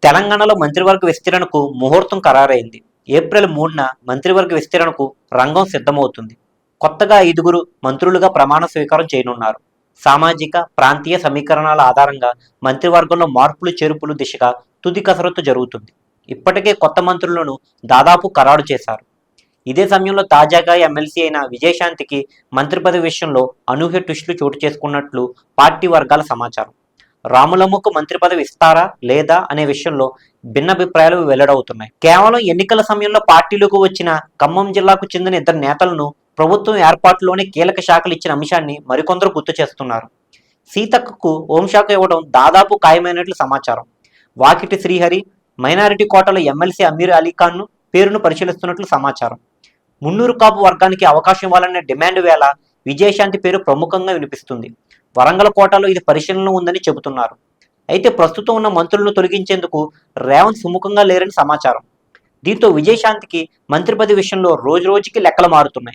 తెలంగాణలో మంత్రివర్గ విస్తరణకు ముహూర్తం ఖరారైంది. ఏప్రిల్ 3న మంత్రివర్గ విస్తరణకు రంగం సిద్ధమవుతుంది. కొత్తగా 5గురు మంత్రులుగా ప్రమాణ స్వీకారం చేయనున్నారు. సామాజిక, ప్రాంతీయ సమీకరణాల ఆధారంగా మంత్రివర్గంలో మార్పులు చేర్పులు దిశగా తుది కసరత్తు జరుగుతుంది. ఇప్పటికే కొత్త మంత్రులను దాదాపు ఖరారు చేశారు. ఇదే సమయంలో తాజాగా ఎమ్మెల్సీ అయిన విజయశాంతికి మంత్రి పదవి విషయంలో అనూహ్య ట్విస్టులు చోటు చేసుకున్నట్లు పార్టీ వర్గాల సమాచారం. రాములమ్మకు మంత్రి పదవి ఇస్తారా లేదా అనే విషయంలో భిన్నాభిప్రాయాలు వెల్లడవుతున్నాయి. కేవలం ఎన్నికల సమయంలో పార్టీలకు వచ్చిన ఖమ్మం జిల్లాకు చెందిన 2 నేతలను ప్రభుత్వం ఏర్పాటులోనే కీలక శాఖలు ఇచ్చిన అంశాన్ని మరికొందరు గుర్తు చేస్తున్నారు. సీతక్కకు హోంశాఖ ఇవ్వడం దాదాపు ఖాయమైనట్లు సమాచారం. వాకిటి శ్రీహరి మైనారిటీ కోటాలో ఎమ్మెల్సీ అమీర్ అలీఖాన్ను పేరును పరిశీలిస్తున్నట్లు సమాచారం. మున్నూరు కాపు వర్గానికి అవకాశం ఇవ్వాలనే డిమాండ్ వేళ విజయశాంతి పేరు ప్రముఖంగా వినిపిస్తుంది. వరంగల్ కోటాలో ఇది పరిశీలనలో ఉందని చెబుతున్నారు. అయితే ప్రస్తుతం ఉన్న మంత్రులను తొలగించేందుకు రేవంత్ సుముఖంగా లేరని సమాచారం. దీంతో విజయశాంతికి మంత్రి పదవి విషయంలో రోజురోజుకి లెక్కలు మారుతున్నాయి.